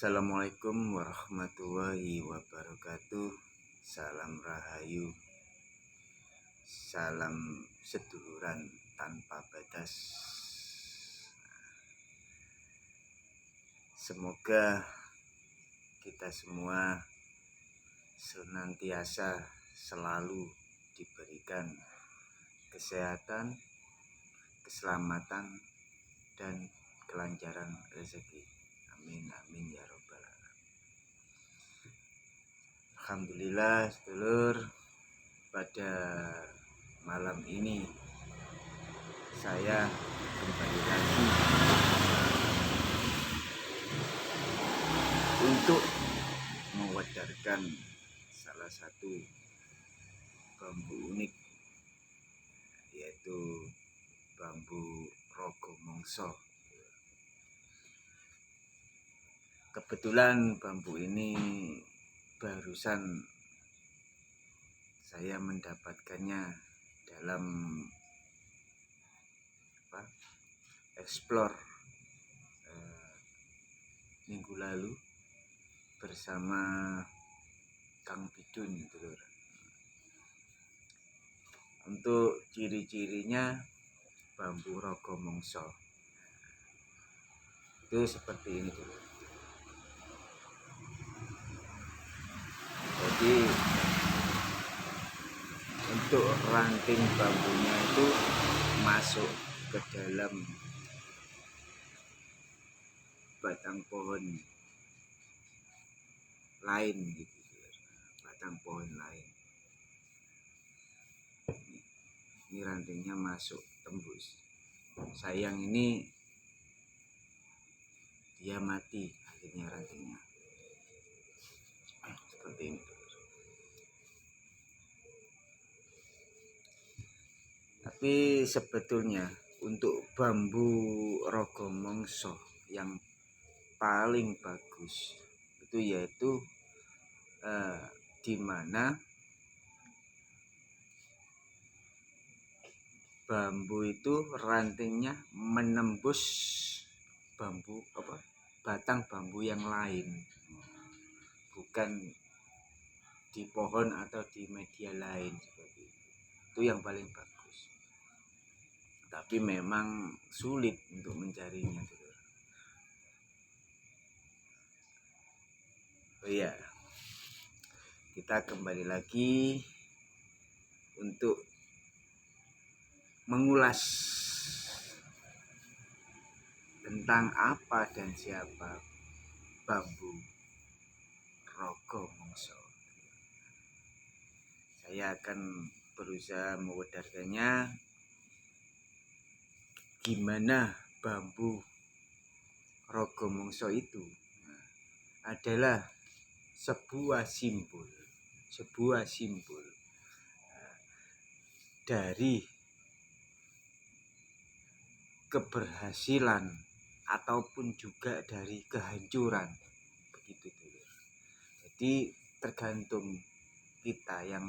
Assalamualaikum warahmatullahi wabarakatuh. Salam rahayu. Salam seduluran tanpa batas. Semoga kita semua senantiasa selalu diberikan kesehatan, keselamatan, dan kelancaran rezeki. Amin amin ya robbal alamin. Alhamdulillah sedulur, pada malam ini saya kembali lagi untuk mewadarkan salah satu bambu unik, yaitu bambu rogo mongso. Kebetulan bambu ini barusan saya mendapatkannya dalam explore minggu lalu bersama Kang Bidun, dulur. Untuk ciri-cirinya bambu rogo mongso itu seperti ini, dulur. Jadi untuk ranting bambunya itu masuk ke dalam batang pohon lain gitu, batang pohon lain. Ini rantingnya masuk tembus. Sayang ini dia mati akhirnya rantingnya. Seperti ini. Tapi sebetulnya untuk bambu rogo mongso yang paling bagus itu yaitu di mana bambu itu rantingnya menembus batang bambu yang lain, bukan di pohon atau di media lain seperti itu. Itu yang paling bagus. Tapi memang sulit untuk mencarinya, dulur. Oh iya, kita kembali lagi untuk mengulas tentang apa dan siapa bambu rogo mongso. Saya akan berusaha mewadarkannya gimana bambu rogo mongso itu adalah sebuah simbol dari keberhasilan ataupun juga dari kehancuran, begitu dulu. Jadi tergantung kita yang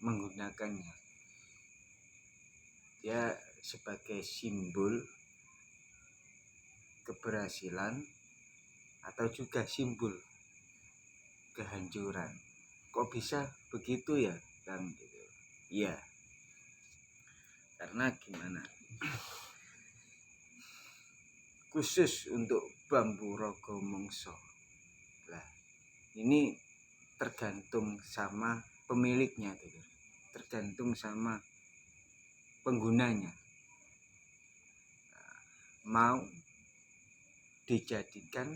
menggunakannya. Dia sebagai simbol keberhasilan atau juga simbol kehancuran. Kok bisa begitu ya, Kang? Gitu. Iya. Karena gimana? Khusus untuk bambu rogo mongso. Lah, ini tergantung sama pemiliknya, gitu. Tergantung sama penggunanya. Mau dijadikan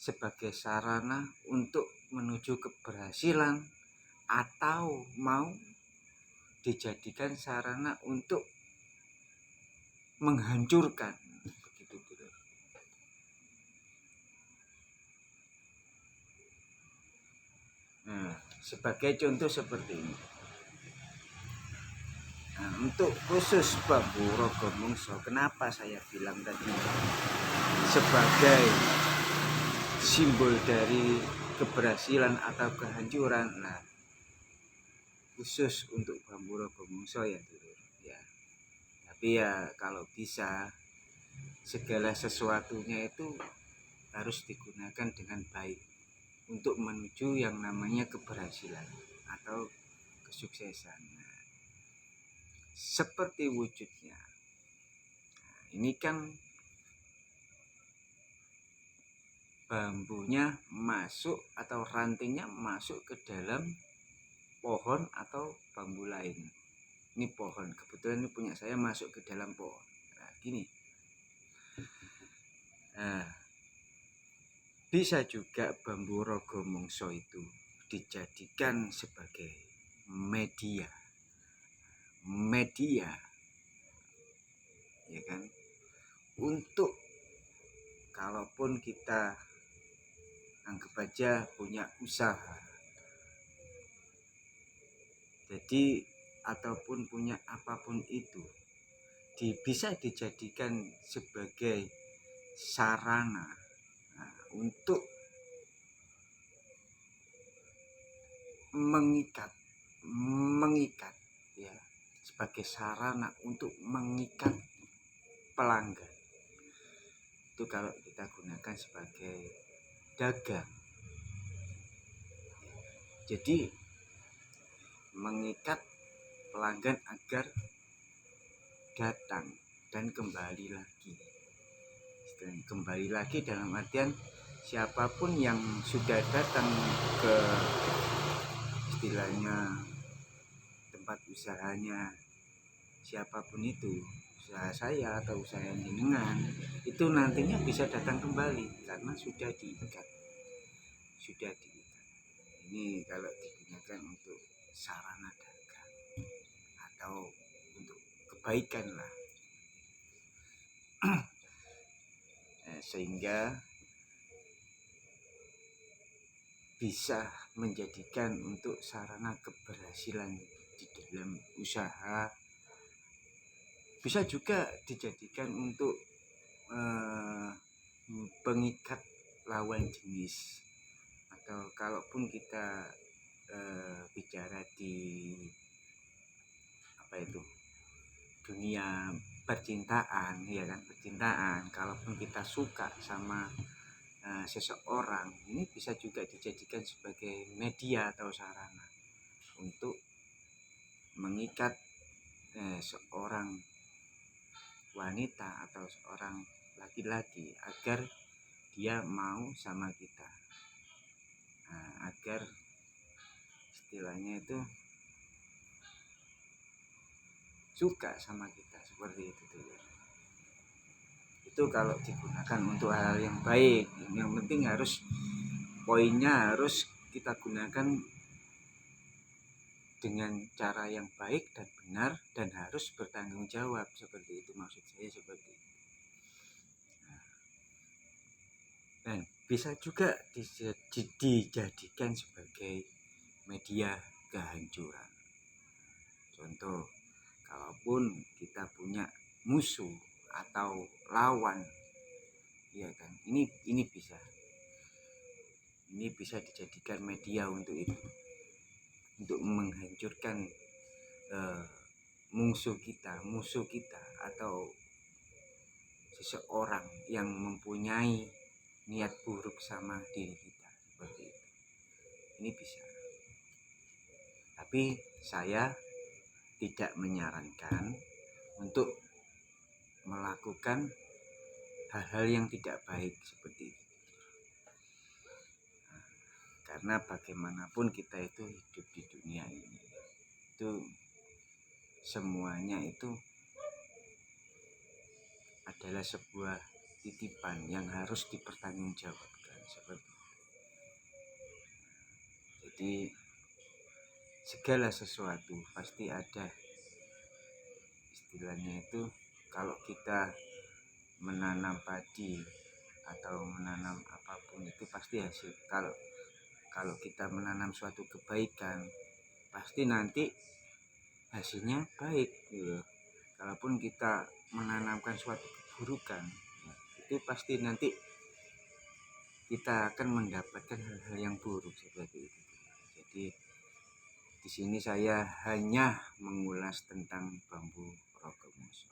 sebagai sarana untuk menuju keberhasilan atau mau dijadikan sarana untuk menghancurkan, begitu, gitu. Nah, sebagai contoh seperti ini. Nah, untuk khusus bambu rogo mongso, kenapa saya bilang tadi sebagai simbol dari keberhasilan atau kehancuran? Nah, khusus untuk bambu rogo mongso ya, dulur. Ya. Tapi ya kalau bisa segala sesuatunya itu harus digunakan dengan baik untuk menuju yang namanya keberhasilan atau kesuksesan. Nah, seperti wujudnya. Nah, ini kan bambunya masuk atau rantingnya masuk ke dalam pohon atau bambu lain. Ini pohon, kebetulan ini punya saya masuk ke dalam pohon. Nah, gini. Nah, bisa juga bambu rogomongso itu dijadikan sebagai media, ya kan, untuk kalaupun kita anggap aja punya usaha, jadi ataupun punya apapun itu, bisa dijadikan sebagai sarana untuk mengikat ya, sebagai sarana untuk mengikat pelanggan. Itu kalau kita gunakan sebagai dagang. Jadi mengikat pelanggan agar datang dan kembali lagi. Kembali lagi dalam artian siapapun yang sudah datang ke istilahnya tempat usahanya, siapapun itu, usaha saya atau usaha yang jenengan, itu nantinya bisa datang kembali karena sudah diikat. Ini kalau digunakan untuk sarana dagang atau untuk kebaikan lah. Sehingga bisa menjadikan untuk sarana keberhasilan di dalam usaha, bisa juga dijadikan untuk pengikat lawan jenis, atau kalaupun kita bicara di dunia percintaan, ya kan, percintaan, kalaupun kita suka sama seseorang, ini bisa juga dijadikan sebagai media atau sarana untuk mengikat seorang wanita atau seorang laki-laki agar dia mau sama kita, agar istilahnya itu suka sama kita, seperti itu tuh. Itu kalau digunakan untuk hal yang baik. Yang penting harus poinnya harus kita gunakan dengan cara yang baik dan benar, dan harus bertanggung jawab, seperti itu maksud saya, seperti itu. Dan bisa juga dijadikan sebagai media kehancuran. Contoh, kalaupun kita punya musuh atau lawan, ya kan, ini bisa dijadikan media untuk itu, untuk menghancurkan musuh kita atau seseorang yang mempunyai niat buruk sama diri kita, seperti itu. Ini bisa. Tapi saya tidak menyarankan untuk melakukan hal-hal yang tidak baik seperti itu. Karena bagaimanapun kita itu hidup di dunia ini, itu semuanya itu adalah sebuah titipan yang harus dipertanggungjawabkan, seperti itu. Jadi segala sesuatu pasti ada istilahnya itu, kalau kita menanam padi atau menanam apapun itu pasti hasil. Kalau kita menanam suatu kebaikan, pasti nanti hasilnya baik gitu. Kalaupun kita menanamkan suatu keburukan, itu pasti nanti kita akan mendapatkan hal-hal yang buruk, seperti itu. Jadi di sini saya hanya mengulas tentang bambu rogomongso.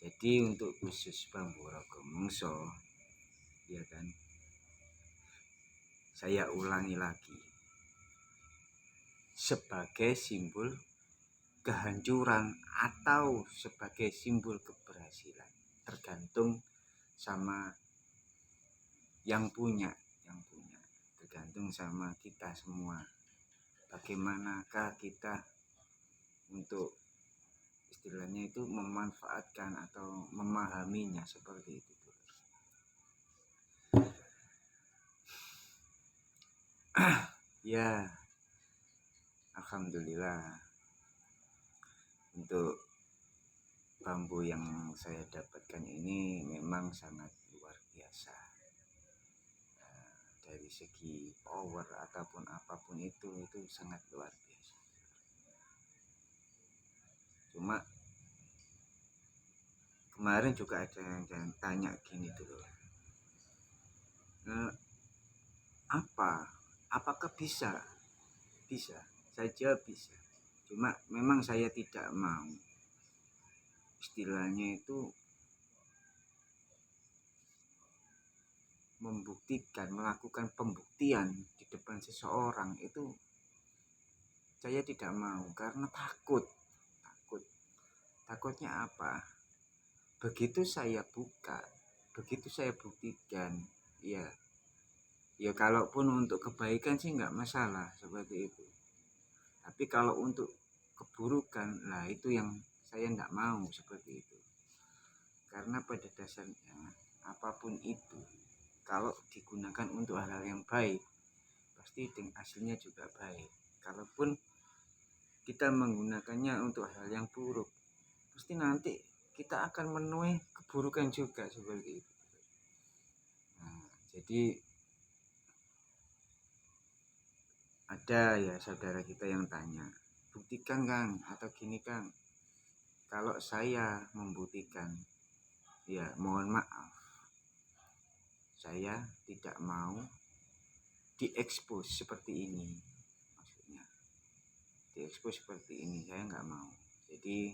Jadi Jadi untuk khusus bambu rogomongso, ya kan, saya ulangi lagi, sebagai simbol kehancuran atau sebagai simbol keberhasilan, tergantung sama yang punya, tergantung sama kita semua. Bagaimanakah kita untuk istilahnya itu memanfaatkan atau memahaminya seperti itu. Ya, alhamdulillah untuk bambu yang saya dapatkan ini memang sangat luar biasa. Dari segi power ataupun apapun itu sangat luar biasa. Cuma kemarin juga ada yang tanya gini dulu, apakah bisa saja bisa, cuma memang saya tidak mau istilahnya itu melakukan pembuktian di depan seseorang. Itu saya tidak mau karena takutnya apa, begitu saya buka, begitu saya buktikan, ya kalaupun untuk kebaikan sih nggak masalah seperti itu, tapi kalau untuk keburukan, nah itu yang saya nggak mau seperti itu. Karena pada dasarnya apapun itu kalau digunakan untuk hal-hal yang baik, pasti hasilnya juga baik. Kalaupun kita menggunakannya untuk hal yang buruk, pasti nanti kita akan menuai keburukan juga seperti itu. Nah, jadi ada ya saudara kita yang tanya, buktikan Kang atau gini Kang. Kalau saya membuktikan, ya mohon maaf, saya tidak mau diekspos seperti ini. Maksudnya diekspos seperti ini saya nggak mau. Jadi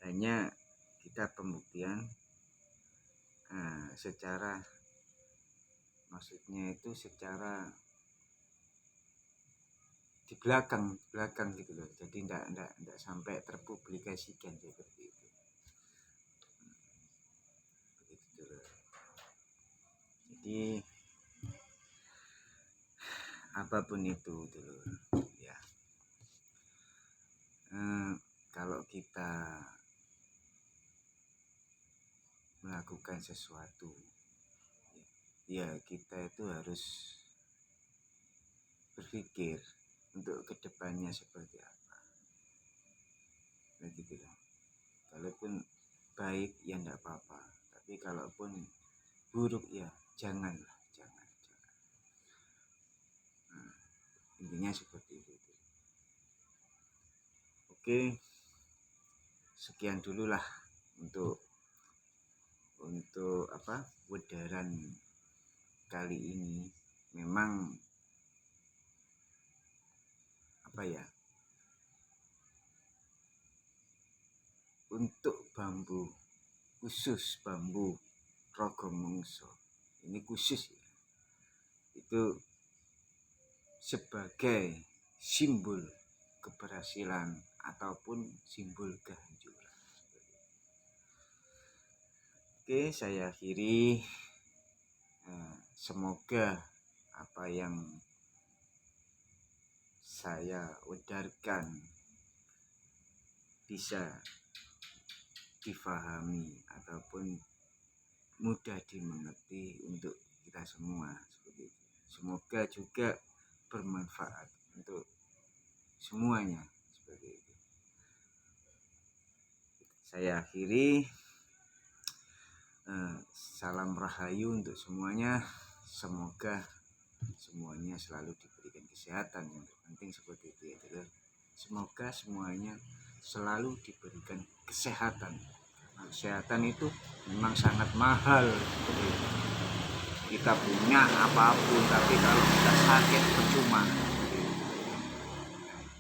hanya kita pembuktian secara, maksudnya itu secara di belakang gitu loh. Jadi enggak sampai terpublikasikan seperti itu. Begitu loh. Jadi apapun itu dulu ya. Kalau kita melakukan sesuatu, ya kita itu harus berpikir untuk kedepannya seperti apa. Begitu lah. Kalaupun baik ya enggak apa-apa, tapi kalaupun buruk ya jangan. Intinya seperti itu. Oke, sekian dulu lah untuk wedaran kali ini. Memang untuk bambu, khusus bambu rogomongso ini khusus ya, itu sebagai simbol keberhasilan ataupun simbol kehancuran. Oke, saya akhiri. Semoga apa yang saya udarkan bisa difahami ataupun mudah dimengerti untuk kita semua seperti itu. Semoga juga bermanfaat untuk semuanya seperti itu. Saya akhiri. Salam rahayu untuk semuanya. Semoga semuanya selalu diberikan kesehatan, yang terpenting seperti itu ya. Semoga semuanya selalu diberikan kesehatan. Kesehatan itu memang sangat mahal. Kita punya apapun, tapi kalau kita sakit percuma.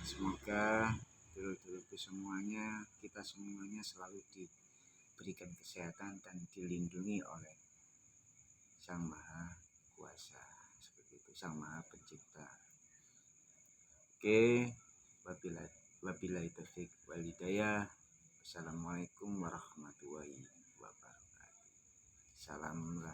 Semoga dulu semuanya, kita semuanya selalu diberikan kesehatan dan dilindungi oleh Sang Maha Kuasa, seperti itu, Sang Maha Pencipta. Oke, wabillahi taufiq wal hidayah. Assalamualaikum warahmatullahi wabarakatuh. Salam